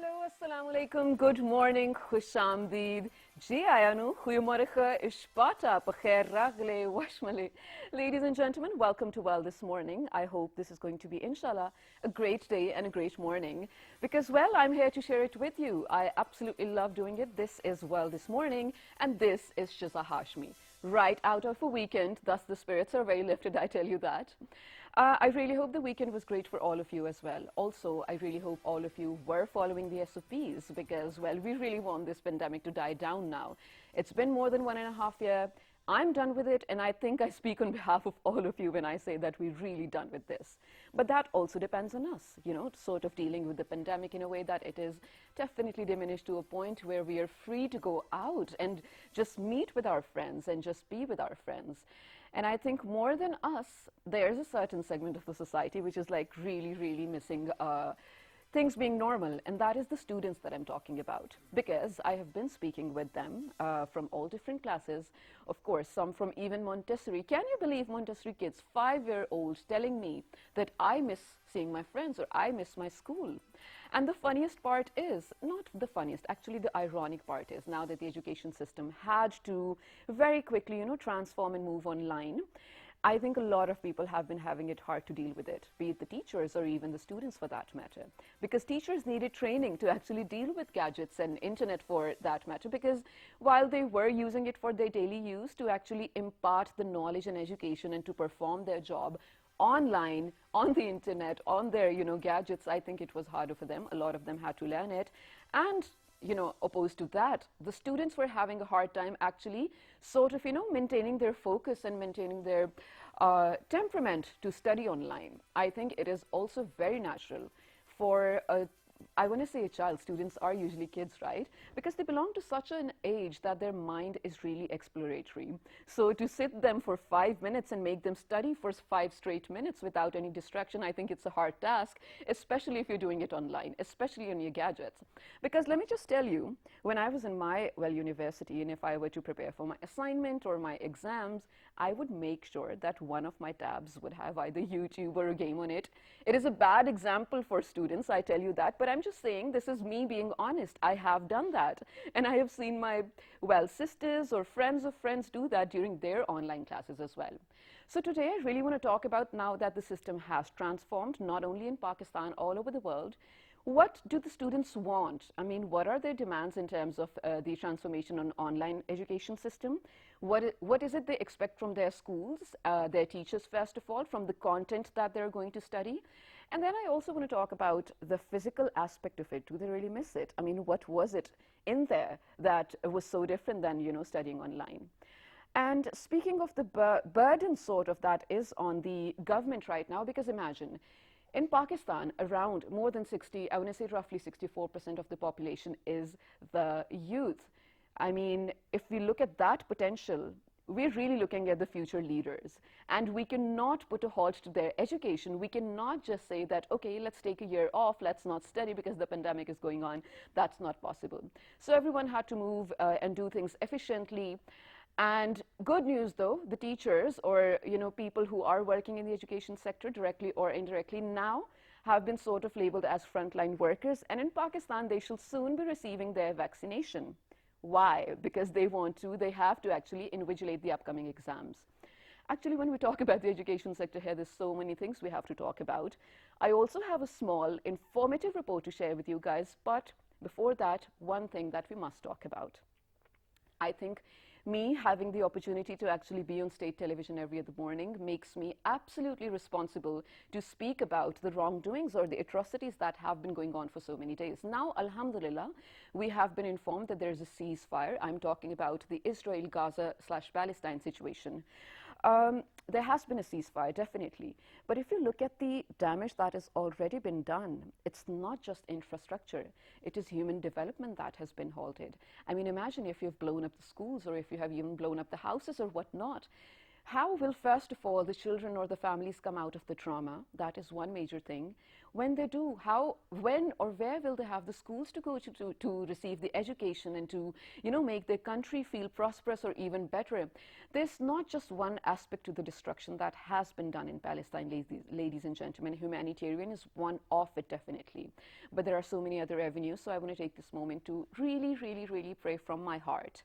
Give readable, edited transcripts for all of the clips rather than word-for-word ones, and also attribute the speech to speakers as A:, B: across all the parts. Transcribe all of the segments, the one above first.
A: Hallo, assalamu alaikum, good morning, khushamdeed. Ji ayanu, goeiemorgen, ishbata, pakhair ragle, washmale. Ladies and gentlemen, welcome to Well This Morning. I hope this is going to be, inshallah, a great day and a great morning. Because, well, I'm here to share it with you. I absolutely love doing it. This is Well This Morning, and this is Shiza Hashmi. Right out of a weekend, thus the spirits are very lifted, I tell you that. I really hope the weekend was great for all of you as well. Also, I really hope all of you were following the SOPs because, well, we really want this pandemic to die down now. It's been more than 1.5 years. I'm done with it, and I think I speak on behalf of all of you when I say that we're really done with this. But that also depends on us, you know, sort of dealing with the pandemic in a way that it is definitely diminished to a point where we are free to go out and just meet with our friends and just be with our friends. And I think more than us, there's a certain segment of the society which is like really, really missing things being normal, and that is the students that I'm talking about. Because I have been speaking with them from all different classes, of course, some from even Montessori. Can you believe Montessori kids, 5-year-olds, telling me that I miss seeing my friends or I miss my school? And the funniest part is, not the funniest, actually the ironic part is, now that the education system had to very quickly, you know, transform and move online, I think a lot of people have been having it hard to deal with it, be it the teachers or even the students for that matter. Because teachers needed training to actually deal with gadgets and internet for that matter, because while they were using it for their daily use to actually impart the knowledge and education and to perform their job online, on the internet, on their, you know, gadgets, I think it was harder for them. A lot of them had to learn it. And you know, opposed to that, the students were having a hard time actually sort of, you know, maintaining their focus and maintaining their temperament to study online. I think it is also very natural for I want to say a child, students are usually kids, right? Because they belong to such an age that their mind is really exploratory. So to sit them for 5 minutes and make them study for 5 straight minutes without any distraction, I think it's a hard task, especially if you're doing it online, especially on your gadgets. Because let me just tell you, when I was in my, well, university, and if I were to prepare for my assignment or my exams, I would make sure that one of my tabs would have either YouTube or a game on it. It is a bad example for students, I tell you that, but I'm just saying this is me being honest. I have done that. And I have seen my, well, sisters or friends of friends do that during their online classes as well. So today I really want to talk about, now that the system has transformed, not only in Pakistan, all over the world, what do the students want? I mean, what are their demands in terms of the transformation on online education system? What is it they expect from their schools, their teachers, first of all, from the content that they're going to study? And then I also want to talk about the physical aspect of it. Do they really miss it? I mean, what was it in there that was so different than, you know, studying online? And speaking of the burden sort of that is on the government right now, because imagine, in Pakistan, around more than 60, I want to say roughly 64% of the population is the youth. I mean, if we look at that potential, we're really looking at the future leaders. And we cannot put a halt to their education. We cannot just say that, okay, let's take a year off, let's not study because the pandemic is going on. That's not possible. So everyone had to move and do things efficiently. And good news, though, the teachers or, you know, people who are working in the education sector directly or indirectly now have been sort of labeled as frontline workers. And in Pakistan, they shall soon be receiving their vaccination. Why? Because they have to actually invigilate the upcoming exams. Actually, when we talk about the education sector here, there's so many things we have to talk about. I also have a small informative report to share with you guys, but before that, one thing that we must talk about. I think me having the opportunity to actually be on state television every other morning makes me absolutely responsible to speak about the wrongdoings or the atrocities that have been going on for so many days. Now, alhamdulillah, we have been informed that there's a ceasefire. I'm talking about the Israel-Gaza/Palestine situation. There has been a ceasefire, definitely. But if you look at the damage that has already been done, it's not just infrastructure. It is human development that has been halted. I mean, imagine if you've blown up the schools or if you have even blown up the houses or whatnot. How will, first of all, the children or the families come out of the trauma? That is one major thing. When they do, how, when, or where will they have the schools to go to receive the education and to, make their country feel prosperous or even better? There's not just one aspect to the destruction that has been done in Palestine, ladies and gentlemen. Humanitarian is one of it, definitely. But there are so many other avenues, so I want to take this moment to really, really, really pray from my heart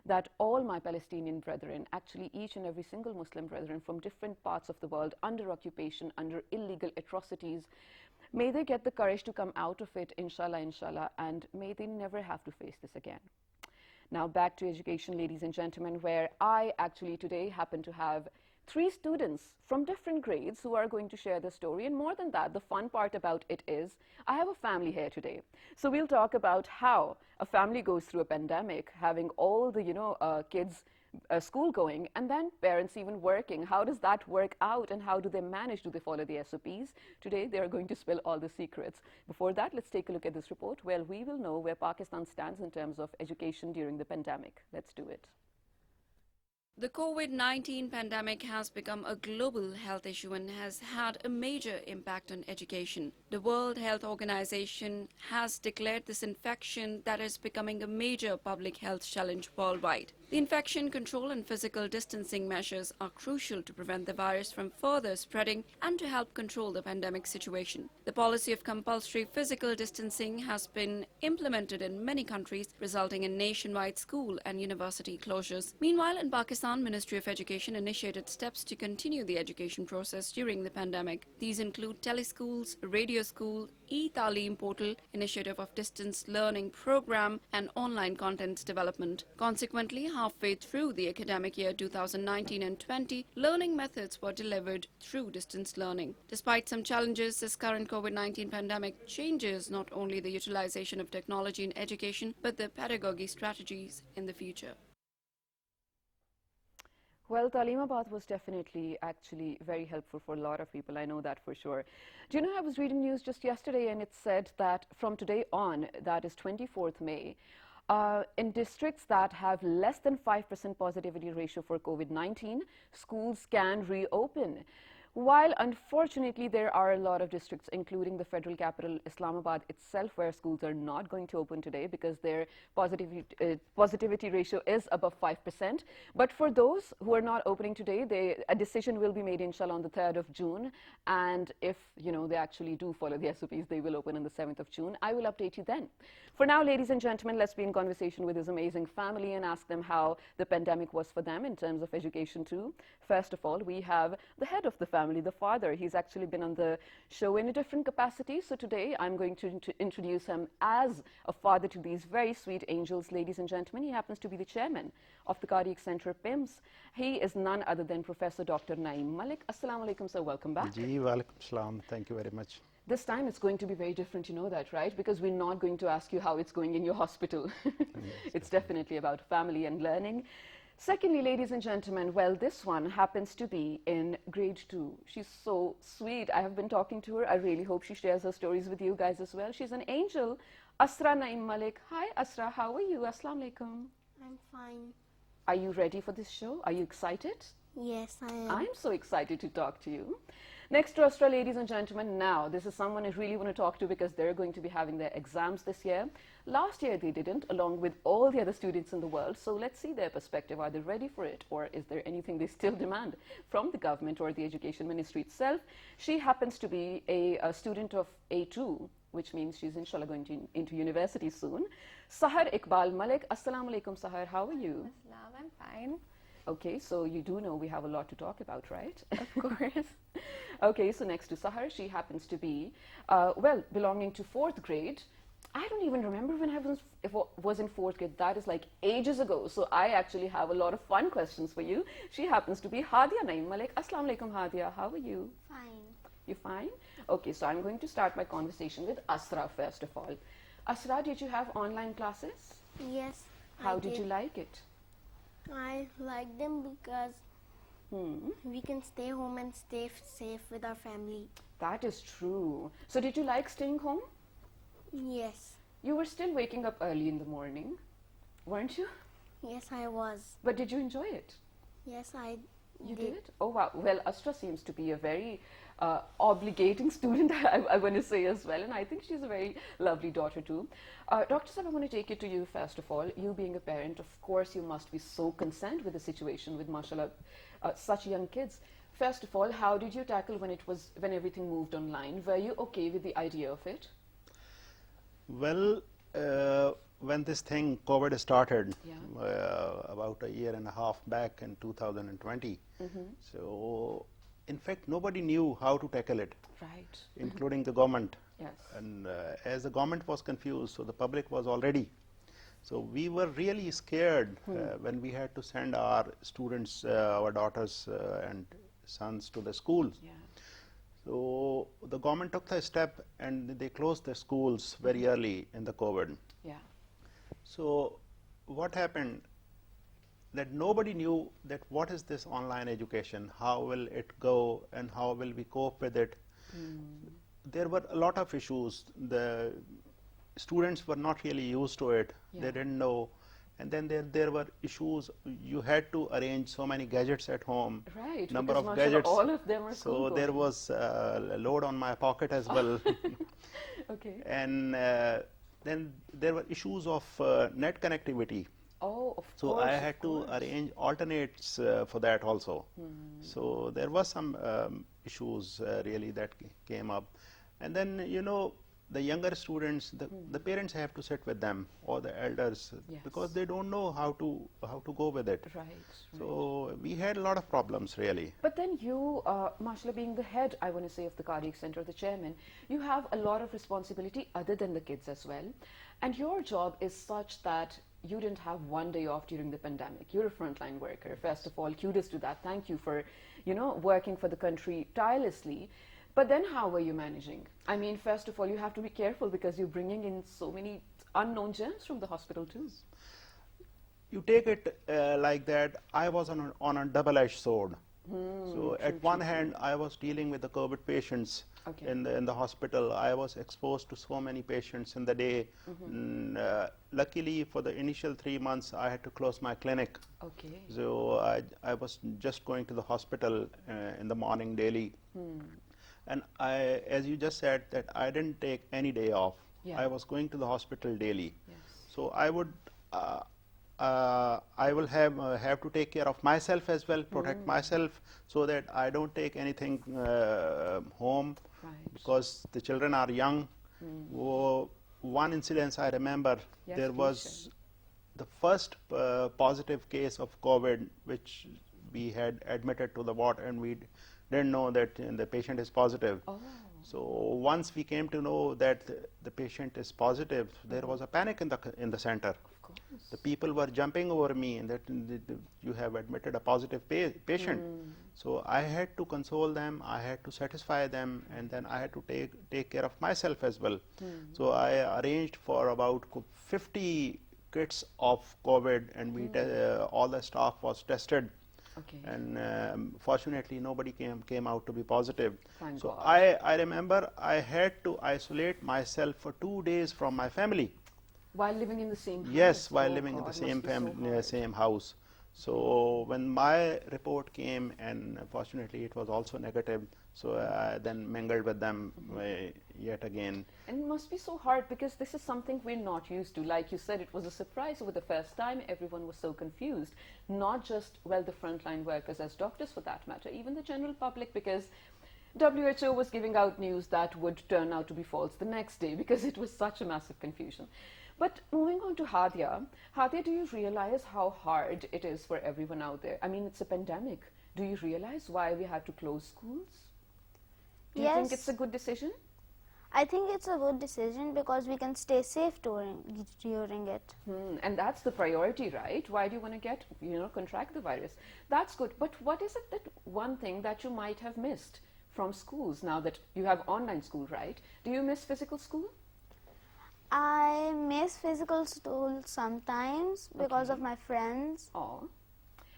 A: that all my Palestinian brethren, actually each and every single Muslim brethren from different parts of the world under occupation, under illegal atrocities, may they get the courage to come out of it, inshallah, inshallah, and may they never have to face this again. Now back to education, ladies and gentlemen, where I actually today happen to have 3 students from different grades who are going to share their story. And more than that, the fun part about it is I have a family here today. So we'll talk about how a family goes through a pandemic, having all the kids school going, and then parents even working. How does that work out, and how do they manage? Do they follow the SOPs? Today they are going to spill all the secrets. Before that, let's take a look at this report where we will know where Pakistan stands in terms of education during the pandemic. Let's do it.
B: The COVID-19 pandemic has become a global health issue and has had a major impact on education. The World Health Organization has declared this infection that is becoming a major public health challenge worldwide. The infection control and physical distancing measures are crucial to prevent the virus from further spreading and to help control the pandemic situation. The policy of compulsory physical distancing has been implemented in many countries, resulting in nationwide school and university closures. Meanwhile, in Pakistan, Ministry of Education initiated steps to continue the education process during the pandemic. These include teleschools, radio school, e-Taaleem portal, initiative of distance learning program, and online content development. Consequently, halfway through the academic year 2019 and 20, learning methods were delivered through distance learning. Despite some challenges, this current COVID-19 pandemic changes not only the utilization of technology in education, but the pedagogy strategies in the future.
A: Well, Taleemabad was definitely actually very helpful for a lot of people. I know that for sure. Do you know, I was reading news just yesterday and it said that from today on, that is 24th May, in districts that have less than 5% positivity ratio for COVID-19, schools can reopen. While unfortunately there are a lot of districts, including the federal capital Islamabad itself, where schools are not going to open today because their positivity ratio is above 5%. But for those who are not opening today, a decision will be made, inshallah, on the 3rd of June. And if they actually do follow the SOPs, they will open on the 7th of June. I will update you then. For now, ladies and gentlemen, let's be in conversation with this amazing family and ask them how the pandemic was for them in terms of education too. First of all, we have the head of the family, the father. He's actually been on the show in a different capacity. So today I'm going to introduce him as a father to these very sweet angels, ladies and gentlemen. He happens to be the chairman of the Cardiac Center, PIMS. He is none other than Professor Dr. Naeem Malik. Assalamu alaikum, sir. Welcome back.
C: Ji, walaikum salam. Thank you very much.
A: This time it's going to be very different, you know that, right? Because we're not going to ask you how it's going in your hospital. It's definitely about family and learning. Secondly, ladies and gentlemen, well, this one happens to be in grade 2. She's so sweet. I have been talking to her. I really hope she shares her stories with you guys as well. She's an angel. Asra Naeem Malik. Hi, Asra. How are you? Assalamu alaikum.
D: I'm fine.
A: Are you ready for this show? Are you excited?
D: Yes, I am.
A: I'm so excited to talk to you. Next to Astra, ladies and gentlemen, now this is someone I really want to talk to because they're going to be having their exams this year. Last year they didn't, along with all the other students in the world. So let's see their perspective. Are they ready for it? Or is there anything they still demand from the government or the education ministry itself? She happens to be a student of A2, which means she's inshallah going into university soon. Sahar Iqbal Malik. Assalamu alaikum, Sahar. How are you?
E: Assalam, I'm fine.
A: Okay, so you do know we have a lot to talk about, right?
E: Of course.
A: Okay, so next to Sahar, she happens to be, belonging to 4th grade. I don't even remember when I was in 4th grade. That is like ages ago. So I actually have a lot of fun questions for you. She happens to be Hadia Naeem Malik. Assalamu alaikum, Hadia. How are you?
D: Fine.
A: You fine? Okay, so I'm going to start my conversation with Asra first of all. Asra, did you have online classes?
D: Yes.
A: How did you like it?
D: I like them because we can stay home and stay safe with our family.
A: That is true. So did you like staying home?
D: Yes.
A: You were still waking up early in the morning, weren't you?
D: Yes, I was.
A: But did you enjoy it?
D: Yes, I
A: You did? Oh, wow. Well, Astra seems to be a very obligating student, I want to say as well. And I think she's a very lovely daughter too. Dr. Sab, I want to take it to you first of all. You being a parent, of course, you must be so concerned with the situation with, mashallah, such young kids. First of all, how did you tackle when everything moved online? Were you okay with the idea of it?
C: Well, when this thing, COVID, started
A: Yeah.
C: about a year and a half back in 2020, so in fact, nobody knew how to tackle it,
A: Right.
C: including the government.
A: Yes.
C: And as the government was confused, so the public was already. So we were really scared when we had to send our students, our daughters and sons to the schools.
A: Yeah.
C: So the government took the step and they closed the schools very early in the COVID.
A: Yeah.
C: So what happened, that nobody knew that what is this online education, how will it go, and how will we cope with it. There were a lot of issues. The students were not really used to it.
A: Yeah.
C: They didn't know. And then there were issues. You had to arrange so many gadgets at home.
A: Right.
C: Number
A: because
C: of
A: mashallah,
C: gadgets.
A: all of them are
C: So
A: school
C: there
A: going.
C: was a load on my pocket as well.
A: Okay.
C: And then there were issues of net connectivity.
A: Oh, of
C: So
A: course.
C: I
A: of
C: had to
A: course.
C: arrange alternates for that also. So there was some issues really that came up. And then, you know, the younger students, the parents have to sit with them, or the elders,
A: Yes.
C: because they don't know how to go with it.
A: Right.
C: So we had a lot of problems really.
A: But then you, mashallah, being the head, I want to say, of the cardiac center, the chairman, you have a lot of responsibility other than the kids as well. And your job is such that you didn't have one day off during the pandemic. You're a frontline worker. First of all, kudos to that. Thank you for, you know, working for the country tirelessly. But then how were you managing? I mean, first of all, you have to be careful because you're bringing in so many unknown germs from the hospital too.
C: You take it like that. I was on a double-edged sword. So at one hand, I was dealing with the COVID patients
A: Okay.
C: in the hospital. I was exposed to so many patients in the day. Luckily, for the initial 3 months, I had to close my clinic.
A: Okay.
C: So I was just going to the hospital in the morning daily. And as you just said, that I didn't take any day off.
A: Yeah.
C: I was going to the hospital daily.
A: Yes.
C: So I will have to take care of myself as well, protect myself, so that I don't take anything home,
A: Right.
C: because the children are young. One incident I remember,
A: Yes,
C: there
A: please
C: was the first positive case of COVID, which we had admitted to the ward, and we didn't know that the patient is positive.
A: Oh.
C: So once we came to know that the patient is positive, there was a panic in the center.
A: Of course.
C: The people were jumping over me, and that you have admitted a positive patient. So I had to console them, I had to satisfy them, and then I had to take care of myself as well. So I arranged for about 50 kits of COVID, and we all the staff was tested.
A: Okay.
C: And fortunately, nobody came out to be positive.
A: Thank
C: so
A: God.
C: I remember I had to isolate myself for 2 days from my family.
A: While living in the same house?
C: Yes, while
A: Oh
C: living in
A: God,
C: the same
A: must be so
C: family,
A: hard.
C: same house. So when my report came, and fortunately it was also negative, so I then mingled with them yet again.
A: And it must be so hard because this is something we're not used to. Like you said, it was a surprise for the first time. Everyone was so confused. Not just, well, the frontline workers as doctors for that matter, even the general public, because WHO was giving out news that would turn out to be false the next day because it was such a massive confusion. But moving on to Hadia. Hadia, do you realize how hard it is for everyone out there? I mean, it's a pandemic. Do you realize why we had to close schools? Do you think
D: Yes.
A: it's a good decision?
D: I think it's a good decision because we can stay safe during it.
A: And that's the priority, right? Why do you want to contract the virus? That's good. But what is it that one thing that you might have missed from schools now that you have online school, right? Do you miss physical school?
D: I miss physical school sometimes because
A: Okay.
D: of my friends.
A: Oh.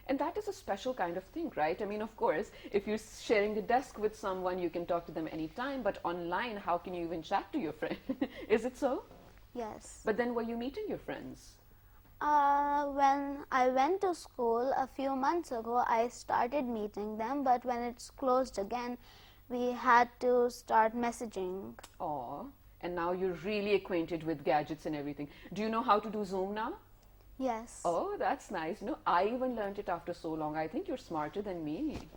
A: And that is a special kind of thing, right? I mean, of course, if you're sharing a desk with someone, you can talk to them anytime, but online, how can you even chat to your friend? Is it so?
D: Yes.
A: But then were you meeting your friends?
E: When I went to school a few months ago, I started meeting them, but when it's closed again, we had to start messaging.
A: Oh, and now you're really acquainted with gadgets and everything. Do you know how to do Zoom now?
E: Yes.
A: Oh, that's nice. No, I even learned it after so long. I think you're smarter than me.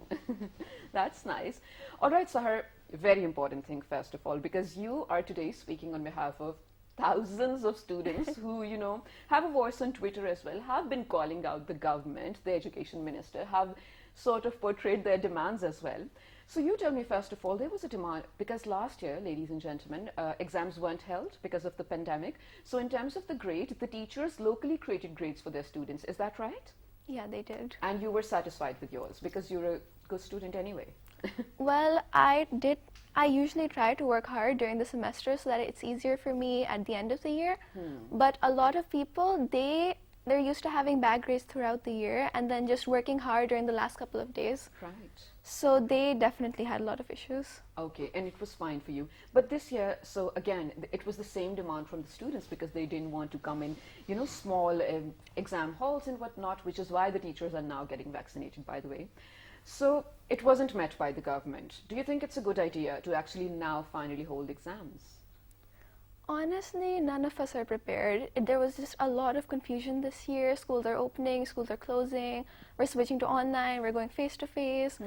A: That's nice. All right, Sahar, very important thing, first of all, because you are today speaking on behalf of thousands of students who, have a voice on Twitter as well, have been calling out the government, the education minister, have sort of portrayed their demands as well. So you tell me, first of all, there was a demand because last year, ladies and gentlemen, exams weren't held because of the pandemic. So in terms of the grade, the teachers locally created grades for their students. Is that right?
F: Yeah, they did.
A: And you were satisfied with yours because you're a good student anyway.
F: Well, I usually try to work hard during the semester so that it's easier for me at the end of the year. But a lot of people, they're used to having bad grades throughout the year and then just working hard during the last couple of days.
A: Right.
F: So they definitely had a lot of issues.
A: Okay, and it was fine for you. But this year, so again, it was the same demand from the students because they didn't want to come in, small exam halls and whatnot, which is why the teachers are now getting vaccinated, by the way. So it wasn't met by the government. Do you think it's a good idea to actually now finally hold exams?
F: Honestly, none of us are prepared. There was just a lot of confusion this year. Schools are opening, schools are closing. We're switching to online, we're going face to face.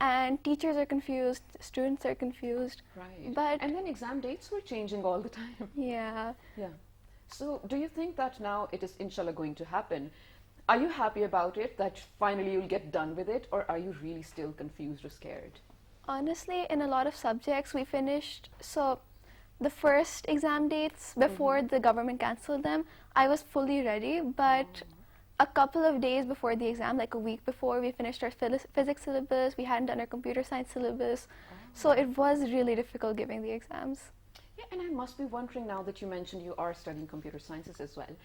F: And teachers are confused, students are confused.
A: Right. And then exam dates were changing all the time.
F: Yeah.
A: Yeah. So do you think that now it is inshallah going to happen? Are you happy about it, that finally you'll get done with it, or are you really still confused or scared?
F: Honestly, in a lot of subjects, we finished, so the first exam dates before the government canceled them, I was fully ready, but a couple of days before the exam, like a week before, we finished our physics syllabus, we hadn't done our computer science syllabus, so it was really difficult giving the exams.
A: Yeah, and I must be wondering now that you mentioned you are studying computer sciences as well.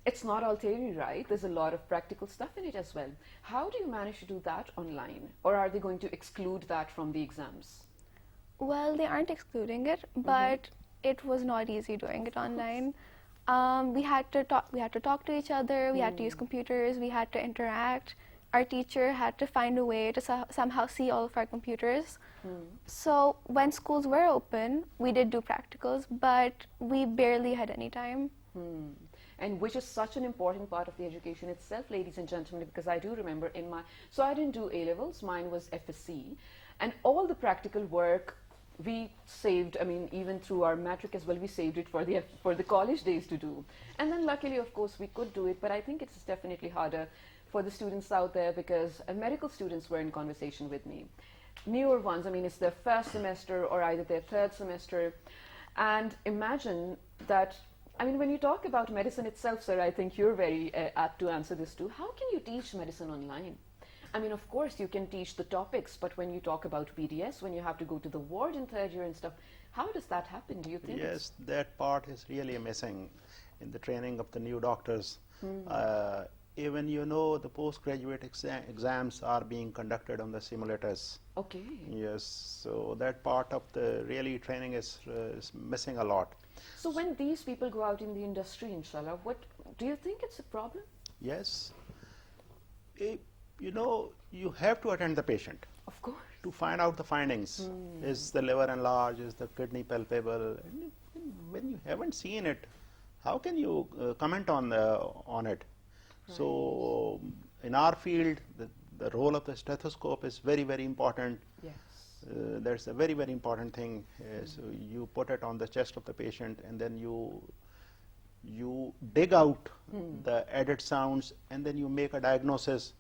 A: It's not all theory, right? There's a lot of practical stuff in it as well. How do you manage to do that online? Or are they going to exclude that from the exams?
F: Well, they aren't excluding it, but it was not easy doing it online. We had to talk to each other, we had to use computers, we had to interact. Our teacher had to find a way to somehow see all of our computers. So when schools were open, we did do practicals, but we barely had any time.
A: And which is such an important part of the education itself, ladies and gentlemen, because I do remember so I didn't do A-levels, mine was FSC, and all the practical work we saved, even through our matric as well, we saved it for the college days to do. And then luckily, of course, we could do it, but I think it's definitely harder for the students out there because medical students were in conversation with me. Newer ones, it's their first semester or either their third semester, and imagine that when you talk about medicine itself, sir, I think you're very apt to answer this too. How can you teach medicine online? Of course, you can teach the topics, but when you talk about PDS, when you have to go to the ward in third year and stuff, how does that happen, do you think?
C: Yes, that part is really missing in the training of the new doctors. Even the postgraduate exams are being conducted on the simulators.
A: Okay.
C: Yes, so that part of the really training is missing a lot.
A: So when these people go out in the industry, inshallah, what do you think it's a problem?
C: Yes. You have to attend the patient.
A: Of course.
C: To find out the findings. Is the liver enlarged? Is the kidney palpable? And when you haven't seen it, how can you comment on it? Right. So in our field, the role of the stethoscope is very, very important.
A: Yes.
C: That's a very, very important thing. So you put it on the chest of the patient and then you dig out the added sounds and then you make a diagnosis.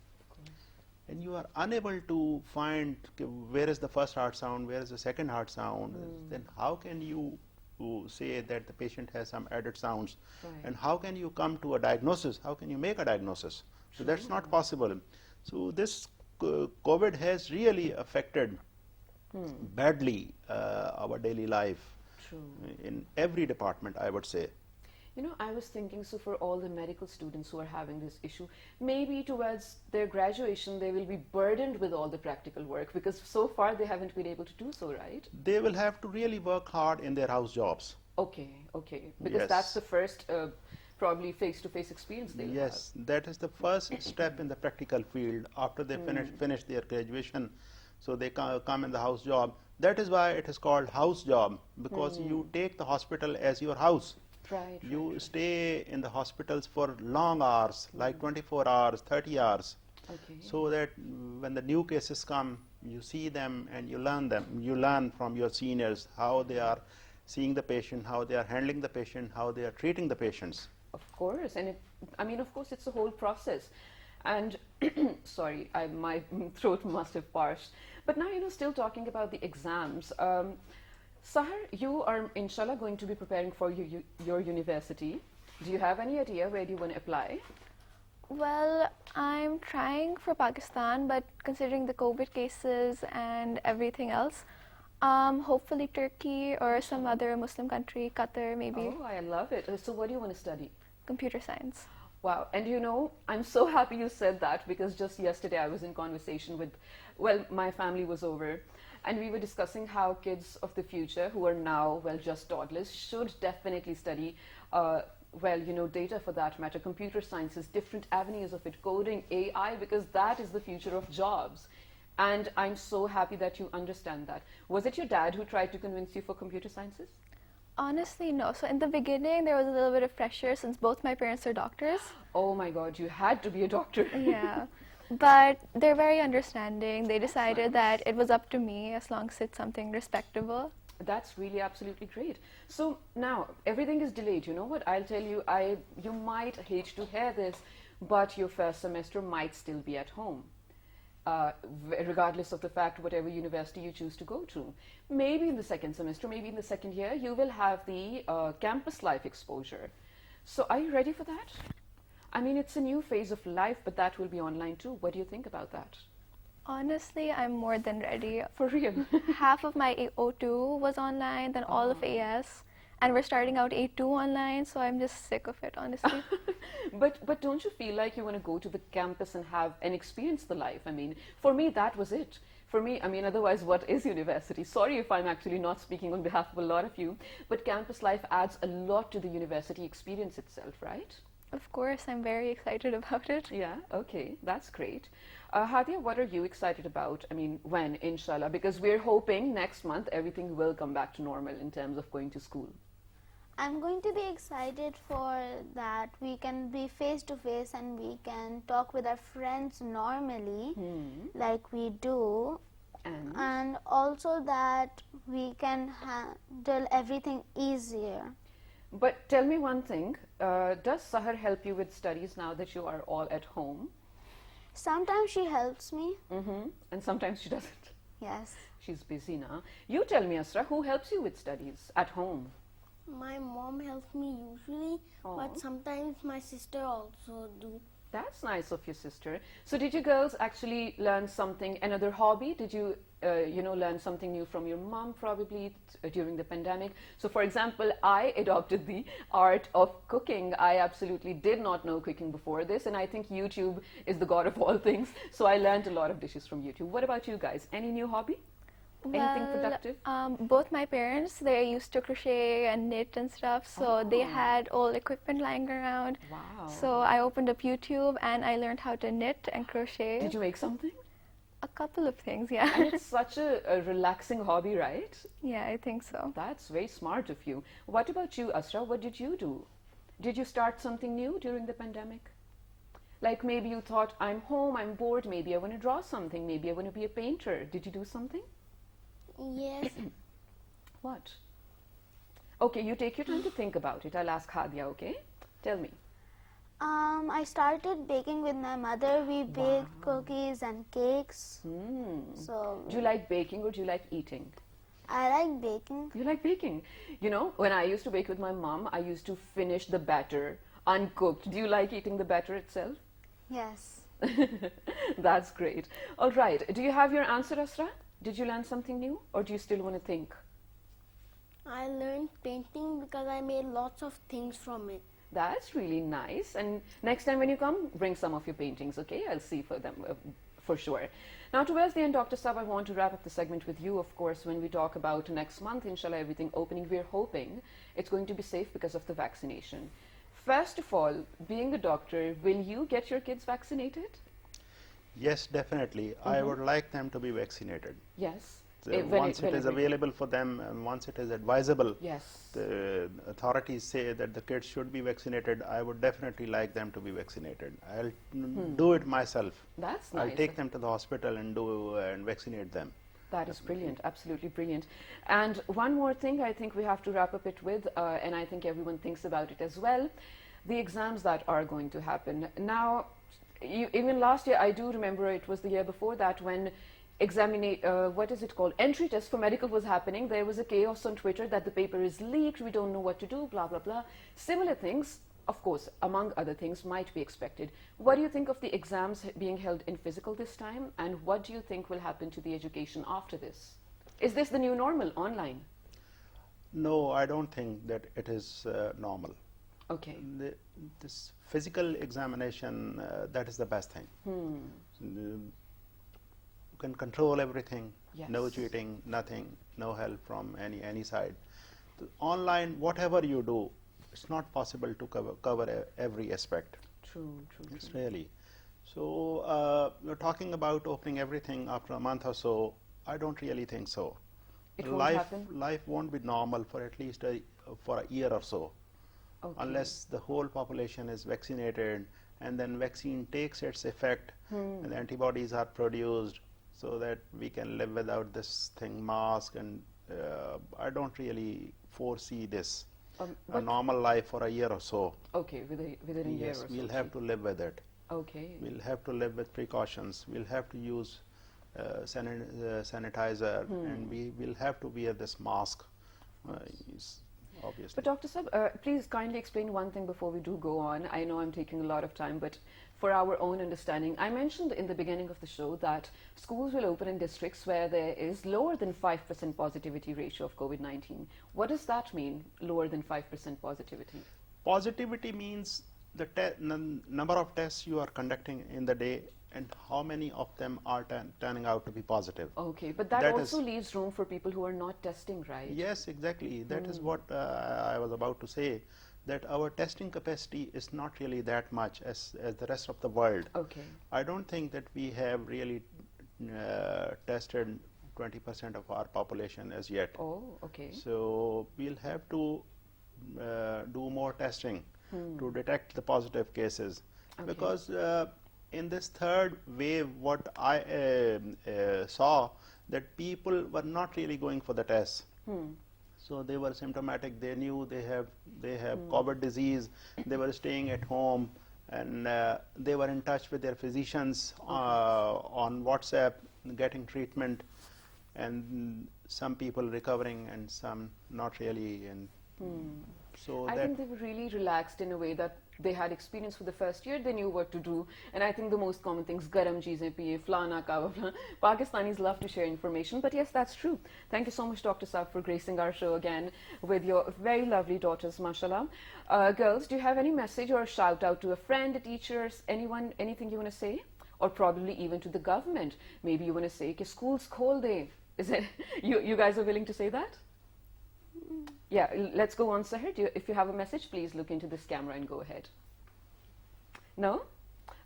C: And you are unable to find where is the first heart sound, where is the second heart sound, then how can you say that the patient has some added sounds?
A: Right.
C: And how can you come to a diagnosis? How can you make a diagnosis? So that's not possible. So this COVID has really affected badly our daily life.
A: True.
C: In every department, I would say.
A: I was thinking, so for all the medical students who are having this issue, maybe towards their graduation, they will be burdened with all the practical work because so far they haven't been able to do so, right?
C: They will have to really work hard in their house jobs.
A: Okay. Because
C: Yes.
A: that's the first probably face-to-face experience they'll have.
C: Yes, that is the first step in the practical field after they finish their graduation. So they come in the house job. That is why it is called house job, because you take the hospital as your house.
A: Right.
C: You stay in the hospitals for long hours, like 24 hours, 30 hours.
A: Okay.
C: So that when the new cases come, you see them and you learn them. You learn from your seniors how they are seeing the patient, how they are handling the patient, how they are treating the patients.
A: Of course, and I mean, of course, it's a whole process. And sorry, my throat must have parched. But now, still talking about the exams. Sahar, you are, inshallah, going to be preparing for your university. Do you have any idea where do you want to apply?
F: Well, I'm trying for Pakistan, but considering the COVID cases and everything else, hopefully Turkey or some other Muslim country, Qatar maybe.
A: Oh, I love it. So what do you want to study?
F: Computer science.
A: Wow. And I'm so happy you said that, because just yesterday I was in conversation with, well, my family was over, and we were discussing how kids of the future who are now, well, just toddlers should definitely study, data for that matter, computer sciences, different avenues of it, coding, AI, because that is the future of jobs. And I'm so happy that you understand that. Was it your dad who tried to convince you for computer sciences?
F: Honestly, no. So in the beginning, there was a little bit of pressure since both my parents are doctors.
A: Oh my God, you had to be a doctor.
F: Yeah. But they're very understanding. They decided that it was up to me as long as it's something respectable.
A: That's really absolutely great. So now everything is delayed. You know what? I'll tell you, you might hate to hear this, but your first semester might still be at home. Regardless of the fact whatever university you choose to go to. Maybe in the second semester, maybe in the second year, you will have the campus life exposure. So are you ready for that? I mean, it's a new phase of life, but that will be online too. What do you think about that?
F: Honestly, I'm more than ready.
A: For real?
F: Half of my O2 was online, then all of AS. And we're starting out A2 online, so I'm just sick of it, honestly.
A: But don't you feel like you want to go to the campus and have and experience the life? I mean, for me, that was it. For me, I mean, otherwise, what is university? Sorry if I'm actually not speaking on behalf of a lot of you, but campus life adds a lot to the university experience itself, right?
F: Of course, I'm very excited about it.
A: Yeah, okay, that's great. Hadia, what are you excited about? I mean, when, inshallah? Because we're hoping next month everything will come back to normal in terms of going to school.
E: I'm going to be excited for that we can be face to face and we can talk with our friends normally like we do, and also that we can handle everything easier.
A: But tell me one thing, does Sahar help you with studies now that you are all at home?
E: Sometimes she helps me.
A: And sometimes she doesn't.
E: Yes.
A: She's busy now. You tell me, Asra, who helps you with studies at home?
D: My mom helps me usually, but sometimes my sister also do.
A: That's nice of your sister. So did you girls actually learn something, another hobby? Did you, learn something new from your mom probably during the pandemic? So for example, I adopted the art of cooking. I absolutely did not know cooking before this, and I think YouTube is the god of all things. So I learned a lot of dishes from YouTube. What about you guys? Any new hobby? Anything productive?
F: Both my parents, they used to crochet and knit and stuff, so they had old equipment lying around.
A: Wow.
F: So I opened up YouTube and I learned how to knit and crochet.
A: Did you make something?
F: A couple of things, yeah.
A: And it's such a relaxing hobby, right?
F: Yeah, I think so.
A: That's very smart of you. What about you, Asra? What did you do? Did you start something new during the pandemic? Like maybe you thought, I'm home, I'm bored, maybe I want to draw something, maybe I want to be a painter. Did you do something?
D: Yes.
A: What? Okay, you take your time to think about it. I'll ask Hadia, okay? Tell me.
E: I started baking with my mother. We baked cookies and cakes. So
A: Do you like baking or do you like eating?
E: I like baking.
A: You like baking? You know, when I used to bake with my mom, I used to finish the batter uncooked. Do you like eating the batter itself?
E: Yes.
A: That's great. All right. Do you have your answer, Asra? Did you learn something new or do you still want to think?
D: I learned painting because I made lots of things from it.
A: That's really nice. And next time when you come, bring some of your paintings, okay? I'll see for them for sure. Now, towards the end, Dr. Saab, I want to wrap up the segment with you, of course, when we talk about next month, inshallah, everything opening. We're hoping it's going to be safe because of the vaccination. First of all, being a doctor, will you get your kids vaccinated?
C: Yes, definitely. I would like them to be vaccinated.
A: Yes.
C: Once it is available for them and once it is advisable,
A: Yes.
C: the authorities say that the kids should be vaccinated, I would definitely like them to be vaccinated. I'll do it myself.
A: That's
C: I'll
A: nice.
C: take them to the hospital and vaccinate them.
A: That is brilliant, absolutely brilliant. And one more thing I think we have to wrap up it with, and I think everyone thinks about it as well, the exams that are going to happen. Now, even last year, I do remember it was the year before that when what is it called? Entry test for medical was happening. There was a chaos on Twitter that the paper is leaked, we don't know what to do, blah, blah, blah. Similar things, of course, among other things, might be expected. What do you think of the exams being held in physical this time? And what do you think will happen to the education after this? Is this the new normal, online?
C: No, I don't think that it is normal.
A: Okay.
C: This physical examination, that is the best thing. You can control everything,
A: Yes.
C: no cheating, nothing, no help from any side. Online, whatever you do, it's not possible to cover every aspect.
A: True, true,
C: It's
A: true.
C: really. So you're talking about opening everything after a month or so. I don't really think so.
A: It won't happen?
C: Life won't be normal for at least for a year or so.
A: Okay.
C: Unless the whole population is vaccinated and then vaccine takes its effect and the antibodies are produced so that we can live without this thing, mask, and I don't really foresee this a normal life for a year or so.
A: Okay, within a year or so.
C: Yes, we'll have to live with it.
A: Okay.
C: We'll have to live with precautions. We'll have to use sanitizer, and we will have to wear this mask, obviously.
A: But Dr. Sab, please kindly explain one thing before we do go on. I know I'm taking a lot of time, but for our own understanding, I mentioned in the beginning of the show that schools will open in districts where there is lower than 5% positivity ratio of COVID-19. What does that mean, lower than 5% positivity?
C: Positivity means the number of tests you are conducting in the day and how many of them are turning out to be positive.
A: Okay, but that also leaves room for people who are not testing, right?
C: Yes, exactly. That is what I was about to say, that our testing capacity is not really that much as the rest of the world.
A: Okay.
C: I don't think that we have really tested 20% of our population as yet.
A: Oh, okay.
C: So we'll have to do more testing to detect the positive cases.
A: Okay.
C: Because in this third wave, what I saw, that people were not really going for the tests. So they were symptomatic. They knew they have COVID disease. They were staying at home, and they were in touch with their physicians on WhatsApp, getting treatment, and some people recovering and some not really. And so
A: I think they were really relaxed in a way that they had experience for the first year, they knew what to do. And I think the most common things, garam cheezein piye, flana kawa flana. Pakistanis love to share information, but yes, that's true. Thank you so much, Dr. Saab, for gracing our show again with your very lovely daughters, mashallah. Girls, do you have any message or a shout out to a friend, a teacher, anyone, anything you want to say? Or probably even to the government. Maybe you want to say, ke schools khol de. Is it, you guys are willing to say that? Yeah, let's go on, Sahar. If you have a message, please look into this camera and go ahead. No?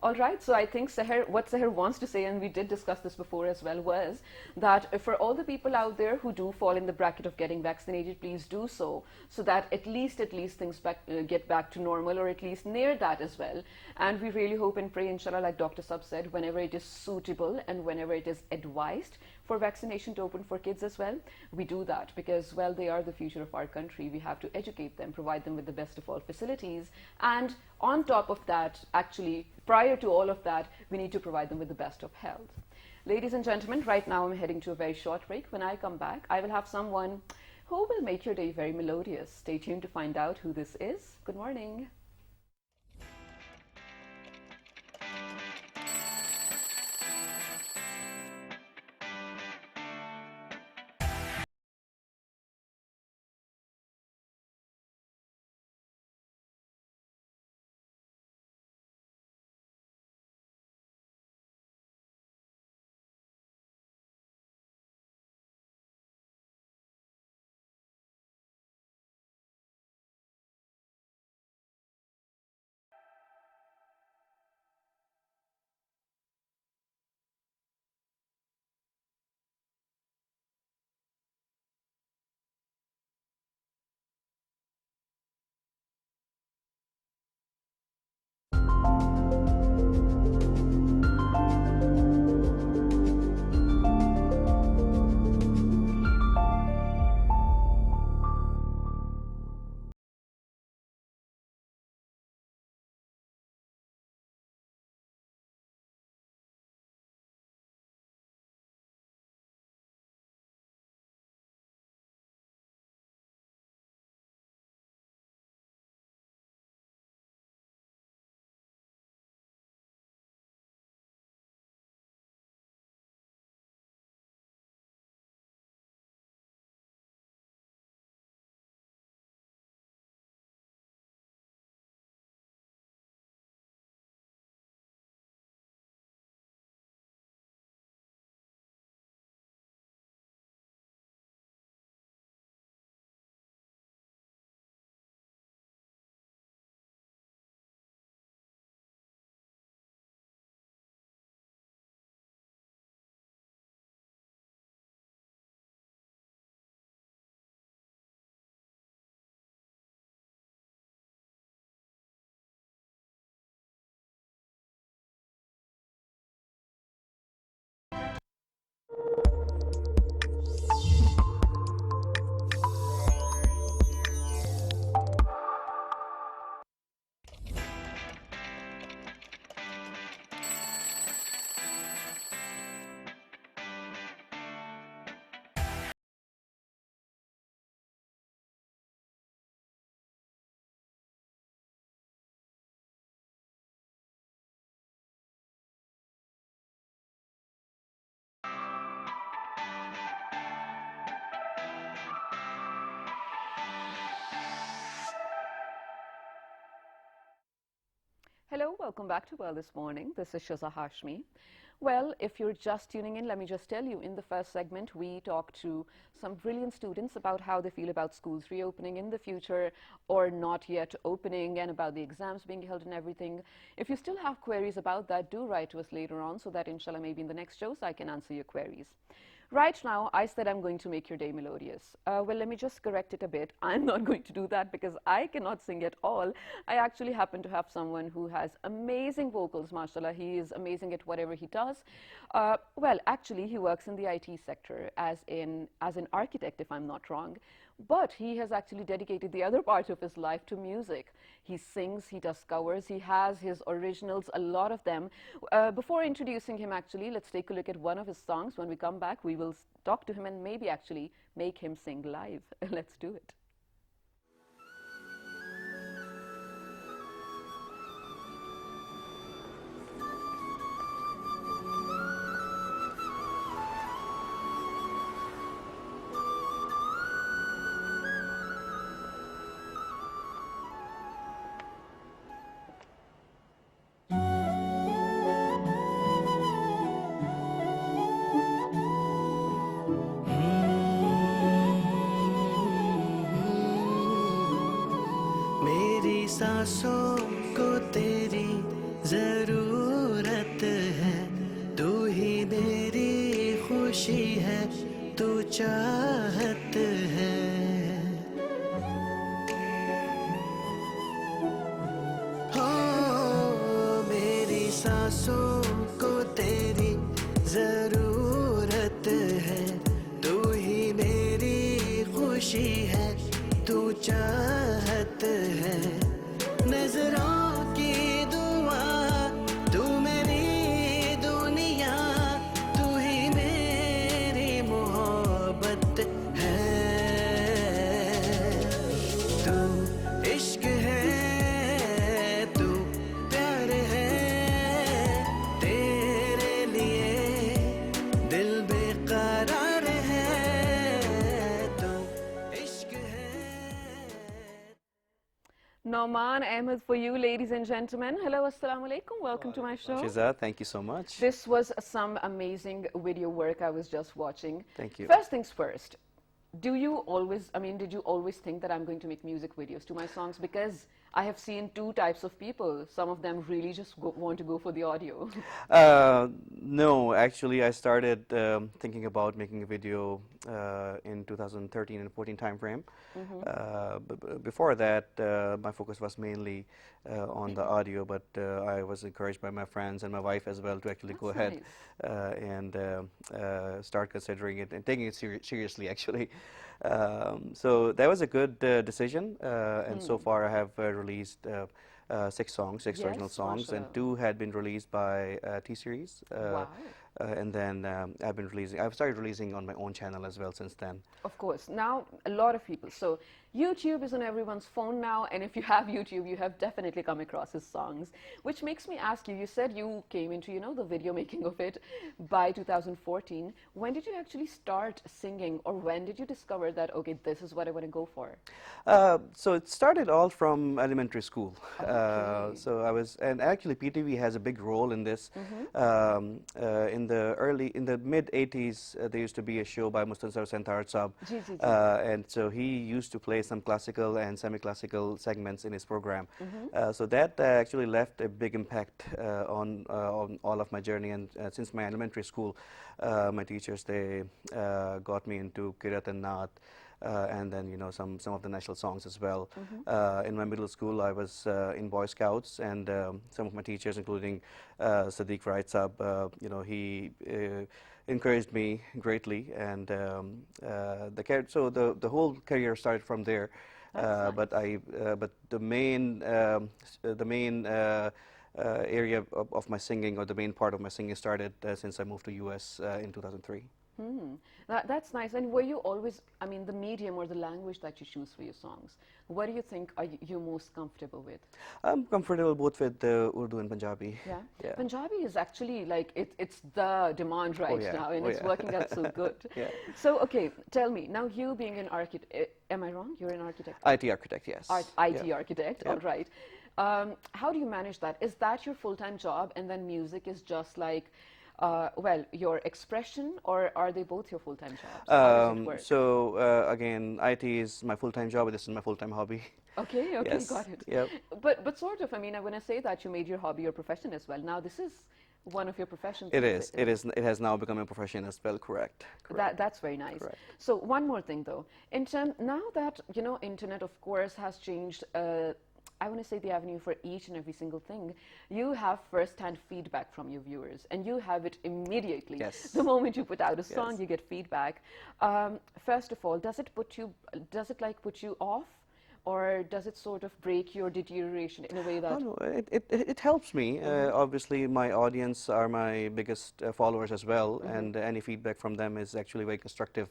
A: All right, so I think what Sahar wants to say, and we did discuss this before as well, was that for all the people out there who do fall in the bracket of getting vaccinated, please do so that at least things get back to normal, or at least near that as well. And we really hope and pray, inshallah, like Dr. Sab said, whenever it is suitable and whenever it is advised for vaccination to open for kids as well, we do that because, well, they are the future of our country. We have to educate them, provide them with the best of all facilities, and on top of that, actually, prior to all of that, we need to provide them with the best of health. Ladies and gentlemen, right now I'm heading to a very short break. When I come back, I will have someone who will make your day very melodious. Stay tuned to find out who this is. Good morning. Hello, welcome back to Well This Morning. This is Shaza Hashmi. Well, if you're just tuning in, let me just tell you, in the first segment, we talked to some brilliant students about how they feel about schools reopening in the future or not yet opening, and about the exams being held and everything. If you still have queries about that, do write to us later on so that inshallah maybe in the next shows I can answer your queries. Right now, I said I'm going to make your day melodious. Well, let me just correct it a bit. I'm not going to do that because I cannot sing at all. I actually happen to have someone who has amazing vocals, mashallah. He is amazing at whatever he does. Well, actually, he works in the IT sector as an architect, if I'm not wrong. But he has actually dedicated the other part of his life to music. He sings, he does covers, he has his originals, a lot of them. Before introducing him, actually, let's take a look at one of his songs. When we come back, we will talk to him and maybe actually make him sing live. Let's do it.
G: मेरी सांसों को तेरी जरूरत है, तू ही मेरी खुशी है, तू चाहत है। हो मेरी सांसों को तेरी जरूरत है, तू ही मेरी खुशी है, तू चाहत है। नजरों की दुआ, तू मेरी दुनिया, तू ही मेरी मोहब्बत है। तू इश्क है, तू प्यार है, तेरे लिए दिल बेकरार है। तू इश्क है।
A: Nauman Ahmed for you, ladies and gentlemen. Hello, assalamu alaikum. Welcome to my show.
H: Shiza, thank you so much.
A: This was some amazing video work I was just watching.
H: Thank you.
A: First things first, did you always think that I'm going to make music videos to my songs? Because I have seen two types of people. Some of them really just want to go for the audio.
H: No, actually, I started thinking about making a video in 2013 and 14 time frame. Before that, my focus was mainly on the audio, but I was encouraged by my friends and my wife as well to actually go ahead and start considering it and taking it seriously, actually. So that was a good decision, and so far I have released 6 songs, 6 original songs, and 2 had been released by T-Series.
A: Wow.
H: And then I've started releasing on my own channel as well since then.
A: Of course. Now, a lot of people. So, YouTube is on everyone's phone now, and if you have YouTube, you have definitely come across his songs, which makes me ask you, you said you came into, the video making of it by 2014. When did you actually start singing, or when did you discover that, okay, this is what I want to go for?
H: So it started all from elementary school.
A: Okay.
H: So I was, and actually PTV has a big role in this. In the mid 80s, there used to be a show by Mustansar Sentar Sab, and so he used to play some classical and semi-classical segments in his program. So that actually left a big impact on all of my journey. And since my elementary school, my teachers, they got me into Kirat and Naat. And then some of the national songs as well. In my middle school, I was in Boy Scouts, and some of my teachers, including Sadiq Raid Sab, he encouraged me greatly, and so the whole career started from there. But the main area of my singing, or the main part of my singing, started since I moved to US in 2003.
A: That's nice. And were you always, the medium or the language that you choose for your songs, what do you think are you most comfortable with?
H: I'm comfortable both with Urdu and Punjabi.
A: Yeah? Punjabi is actually it's the demand right now, and it's working out so good. So, okay, tell me, now you being an architect, am I wrong? You're an architect?
H: IT architect, yes.
A: IT architect, all right. How do you manage that? Is that your full-time job, and then music is just like, well, your expression, or are they both your full-time jobs? How does it work?
H: So again, IT is my full-time job. This is my full-time hobby.
A: Okay, okay,
H: Yes.
A: got it.
H: Yep.
A: But sort of, I mean, when I say that you made your hobby your profession as well, now this is one of your professions.
H: It
A: isn't
H: is. It is. It has now become a profession as well. Correct.
A: That's very nice.
H: Correct.
A: So one more thing though, now that internet of course has changed. I want to say the avenue for each and every single thing. You have first-hand feedback from your viewers, and you have it immediately.
H: Yes.
A: The moment you put out a song,
H: Yes.
A: you get feedback. First of all, does it put you off, or does it sort of break your deterioration in a way that?
H: Oh, no, it helps me. Obviously, my audience are my biggest followers as well, and any feedback from them is actually very constructive.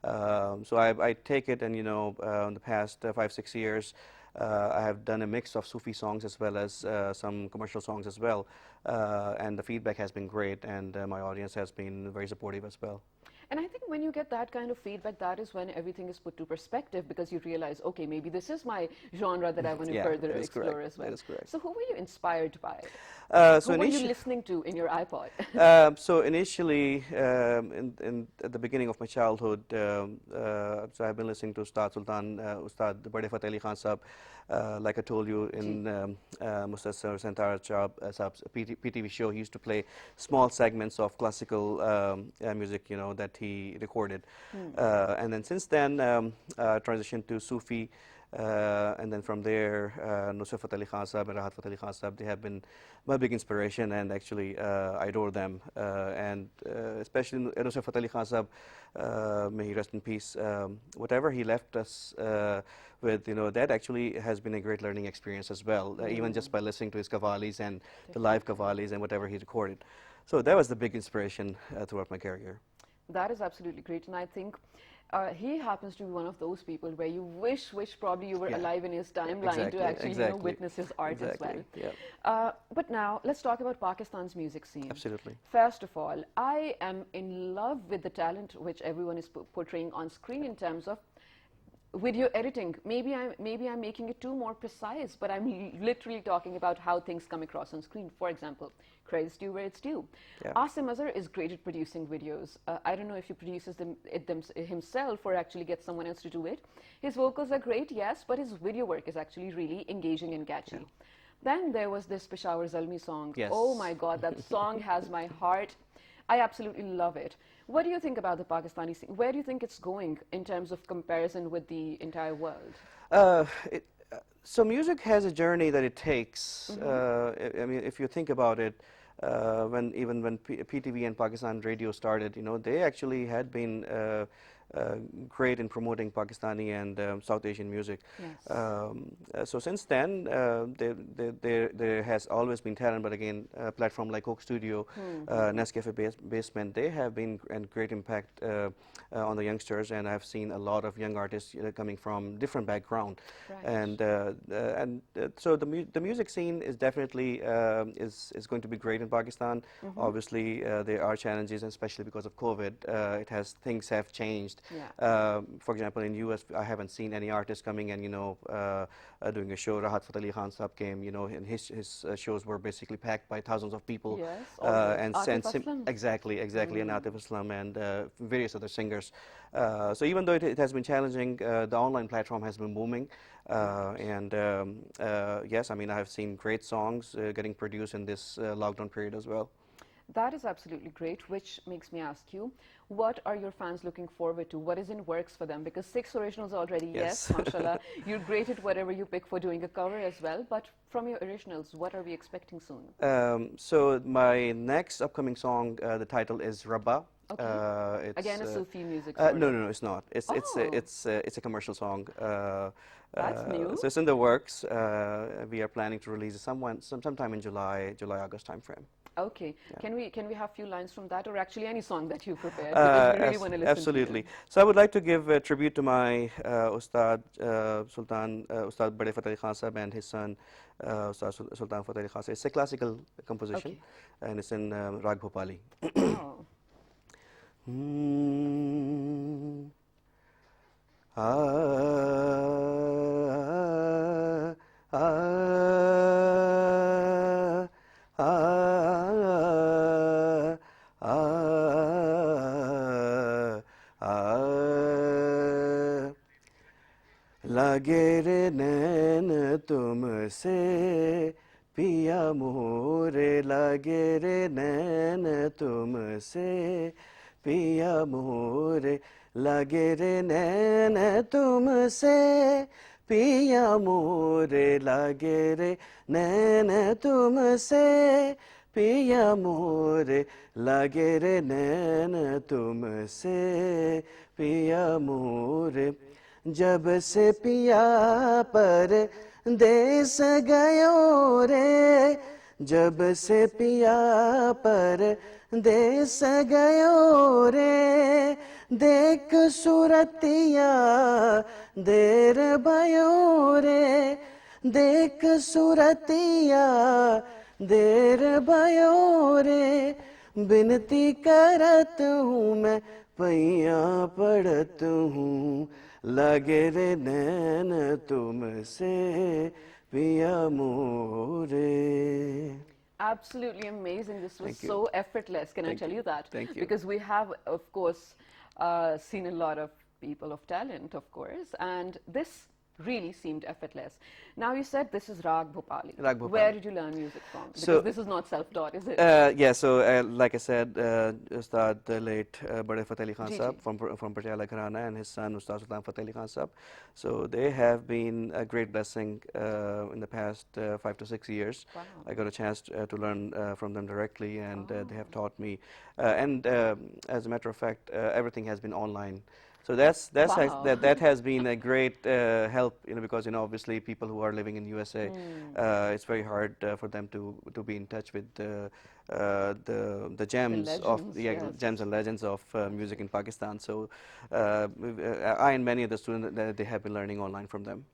H: So I take it, and in the past 5-6 years, I have done a mix of Sufi songs as well as some commercial songs as well, and the feedback has been great, and my audience has been very supportive as well.
A: And I think when you get that kind of feedback, that is when everything is put to perspective, because you realize, okay, maybe this is my genre that I want to
H: Yeah,
A: further
H: that is
A: explore
H: correct.
A: as well.
H: That is correct.
A: So who were you inspired by?
H: So
A: Who were you
H: initially,
A: listening to in your iPod?
H: so initially, at the beginning of my childhood, so I've been listening to Ustad Sultan, Ustad Bade Fateh Ali Khan Sahab. Like I told you in Mustassar Santar Saab's PTV show, he used to play small segments of classical music, that he recorded. And then since then, transitioned to Sufi. And then from there, Nusrat Fateh Ali Khan Sahab and Rahat Fateh Ali Khan Sahab, they have been my big inspiration, and actually I adore them. And especially Nusrat Fateh Ali Khan Sahab, may he rest in peace. Whatever he left us with, that actually has been a great learning experience as well, even just by listening to his qawwalis and the live qawwalis and whatever he recorded. So that was the big inspiration throughout my career.
A: That is absolutely great, and I think he happens to be one of those people where you wish probably you were alive in his timeline to actually witness his art as well.
H: Yeah.
A: But now let's talk about Pakistan's music scene.
H: Absolutely.
A: First of all, I am in love with the talent which everyone is portraying on screen in terms of video editing. Maybe I'm making it too more precise, but I'm literally talking about how things come across on screen. For example, credit's due where it's due.
H: Yeah.
A: Asim Azhar is great at producing videos. I don't know if he produces them himself or actually gets someone else to do it. His vocals are great, yes, but his video work is actually really engaging and catchy.
H: Yeah.
A: Then there was this Peshawar Zalmi song.
H: Yes.
A: Oh my God, that song has my heart. I absolutely love it. What do you think about the Pakistani scene? Where do you think it's going in terms of comparison with the entire world?
H: So music has a journey that it takes. I mean, if you think about it, when PTV and Pakistan Radio started, they actually had been great in promoting Pakistani and South Asian music.
A: Yes.
H: So since then, there has always been talent, but again, a platform like Coke Studio, Nescafe Basement, they have been a great impact on the youngsters, and I've seen a lot of young artists coming from different background.
A: Right.
H: And so the music scene is definitely is going to be great in Pakistan. Obviously, there are challenges, especially because of COVID. Things have changed.
A: Yeah.
H: For example, in US, I haven't seen any artists coming and doing a show. Rahat Fateh Ali Khan Sahab came, and his shows were basically packed by thousands of people.
A: Yes.
H: And
A: Aslam.
H: exactly, and Atif Aslam and various other singers. So even though it has been challenging, the online platform has been booming. Yes, I mean, I have seen great songs getting produced in this lockdown period as well.
A: That is absolutely great, which makes me ask you, what are your fans looking forward to? What is in works for them? Because 6 originals already, yes, mashallah. You're great at whatever you pick for doing a cover as well, but from your originals, what are we expecting soon?
H: So my next upcoming song, the title is Rabba.
A: Okay. Again, a Sufi music.
H: No, it's not. It's a commercial song.
A: That's new.
H: So it's in the works. We are planning to release it sometime in July, August timeframe.
A: Okay. Yeah. Can we have a few lines from that, or actually any song that you prepared? Because we really want to listen
H: absolutely.
A: To you.
H: So I would like to give a tribute to my Ustad Sultan, Ustad Bade Fateh Ali Khan Sahab and his son, Ustad Sultan Fateh Ali Khan Sahab. It's a classical composition, and it's in Rag Bhopali.
A: Oh.
H: लागे रे नैन तुमसे पिया मोरे लागे रे नैन तुमसे पिया मोरे लागे रे नैन तुमसे पिया मोरे लागे रे नैन तुमसे पिया मोरे लागे रे नैन तुमसे पिया मोरे जब से पिया पर देश गयो रे जब से पिया पर देश गयो रे देख सूरतिया देर भयो रे देख सूरतिया देर भयो रे बिनती करत हूँ मैं पैया पड़त हूँ लगे रे नैन तुमसे पिया मोरे.
A: Absolutely amazing. This was
H: Thank you.
A: so effortless. Can I
H: Thank
A: tell
H: you.
A: you that?
H: Thank you.
A: Because we have, of course, seen a lot of people of talent, of course, and this really seemed effortless. Now you said this is Rag Bhopali.
H: Rag Bhopali.
A: Where did you learn music from? Because
H: So-
A: this is not self-taught, is it?
H: Yeah, so like I said, Ustad the late Bade Fateh Ali Khan
A: Ji,
H: Sahab
A: ji.
H: from Patiala Gharana and his son Ustad Sultan Fateh Ali Khan Sahab. So they have been a great blessing in the past 5 to 6 years.
A: Wow.
H: I got a chance to learn from them directly, and they have taught me. As a matter of fact, everything has been online. So
A: Wow.
H: that has been a great help, because obviously people who are living in USA, it's very hard for them to be in touch with the gems of
A: legends, yes.
H: gems and legends of music in Pakistan. So I and many of the students they have been learning online from them.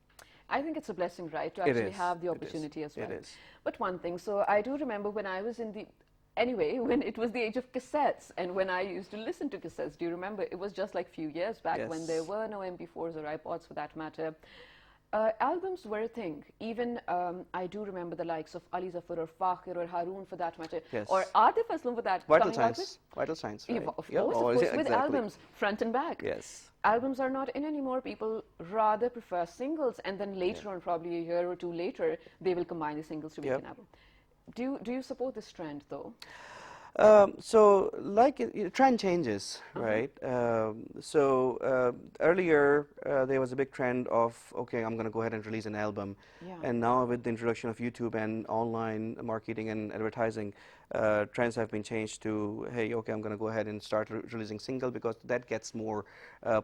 A: I think it's a blessing, right, to
H: It
A: actually
H: is.
A: have the
H: It is.
A: opportunity as well.
H: It is.
A: But one thing, so I do remember when I was in the, anyway, when it was the age of cassettes and when I used to listen to cassettes, do you remember? It was just like a few years back when there
H: Yes.
A: were no MP4s or iPods for that matter. Albums were a thing. Even I do remember the likes of Ali Zafar or Fakhir or Haroon for that matter,
H: Yes.
A: or Atif Aslam for that
H: Vital
A: coming out with.
H: Science. Vital Science.
A: Yeah,
H: Right?
A: of
H: Yeah,
A: course,
H: oh,
A: with
H: exactly.
A: albums, front and back.
H: Yes.
A: Albums are not in anymore. People rather prefer singles, and then later on, probably a year or two later, they will combine the singles to make
H: Yep.
A: an album. Do you support this trend though?
H: So, like trend changes, right? Earlier there was a big trend of okay, I'm going to go ahead and release an album,
A: Yeah.
H: and now with the introduction of YouTube and online marketing and advertising, trends have been changed to hey, okay, I'm going to go ahead and start releasing single because that gets more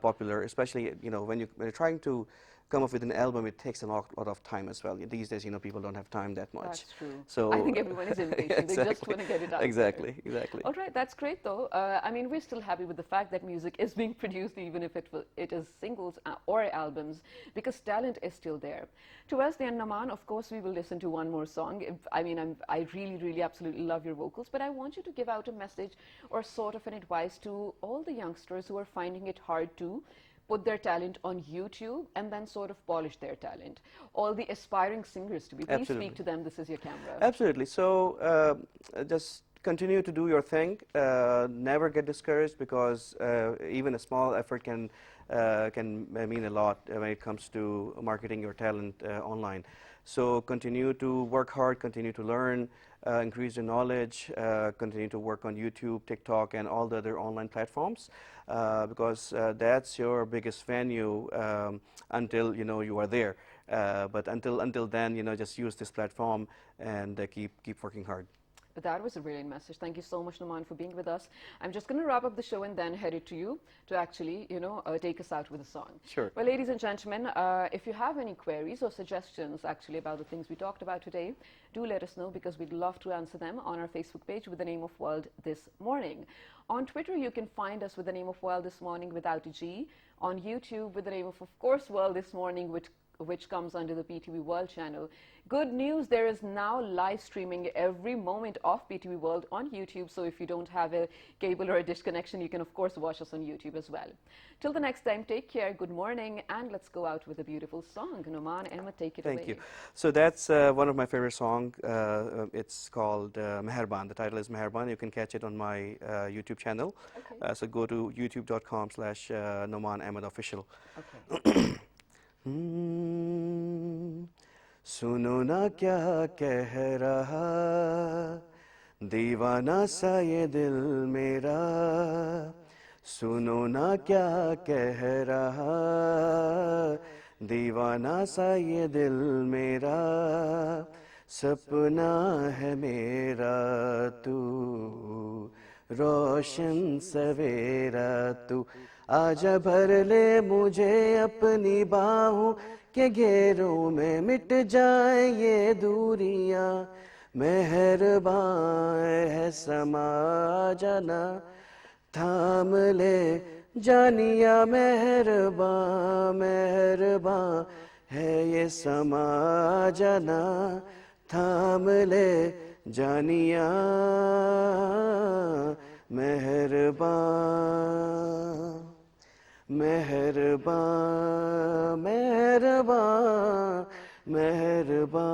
H: popular, especially when you're trying to come up with an album, it takes a lot of time as well. These days, people don't have time that much.
A: That's true.
H: So
A: I think everyone is impatient. They just want to get it out.
H: Exactly.
A: All right, that's great though. I mean, we're still happy with the fact that music is being produced, even if it is singles or albums, because talent is still there. Towards the end, Naman, of course, we will listen to one more song. I really, really, absolutely love your vocals, but I want you to give out a message or sort of an advice to all the youngsters who are finding it hard to put their talent on YouTube and then sort of polish their talent. All the aspiring singers to be. Please
H: Absolutely.
A: speak to them. This is your camera.
H: Absolutely. So just continue to do your thing. Never get discouraged because even a small effort can mean a lot when it comes to marketing your talent online. So continue to work hard, continue to learn, increase your knowledge, continue to work on YouTube, TikTok, and all the other online platforms because that's your biggest venue until you are there. But until then, just use this platform and keep working hard.
A: But that was a brilliant message. Thank you so much, Naman, for being with us. I'm just going to wrap up the show and then head it to you to actually, take us out with a song.
H: Sure.
A: Well, ladies and gentlemen, if you have any queries or suggestions actually about the things we talked about today, do let us know because we'd love to answer them on our Facebook page with the name of World This Morning. On Twitter, you can find us with the name of World This Morning without a G. On YouTube with the name of course, World This Morning, which comes under the PTV World channel. Good news, there is now live streaming every moment of PTV World on YouTube, so if you don't have a cable or a dish connection, you can of course watch us on YouTube as well. Till the next time, take care, good morning, and let's go out with a beautiful song. Noman, Emma, take it away.
H: Thank you. So that's one of my favorite songs. It's called Meherban. The title is Meherban. You can catch it on my YouTube channel.
A: Okay.
H: So go to youtube.com/Noman Ahmed Official.
A: Okay.
H: सुनो ना क्या कह रहा दीवाना सा ये दिल मेरा, सुनो ना क्या कह रहा दीवाना सा ये दिल मेरा, सपना है मेरा तू रोशन सवेरा तू, आजा भर ले मुझे अपनी बाहों के घेरों में, मिट जाए ये दूरियां, मेहरबान है समा जाना, थाम ले जानिया, मेहरबान मेहरबान है ये समा जाना, थाम ले जानिया, मेहरबान मेहरबान मेहरबान मेहरबान।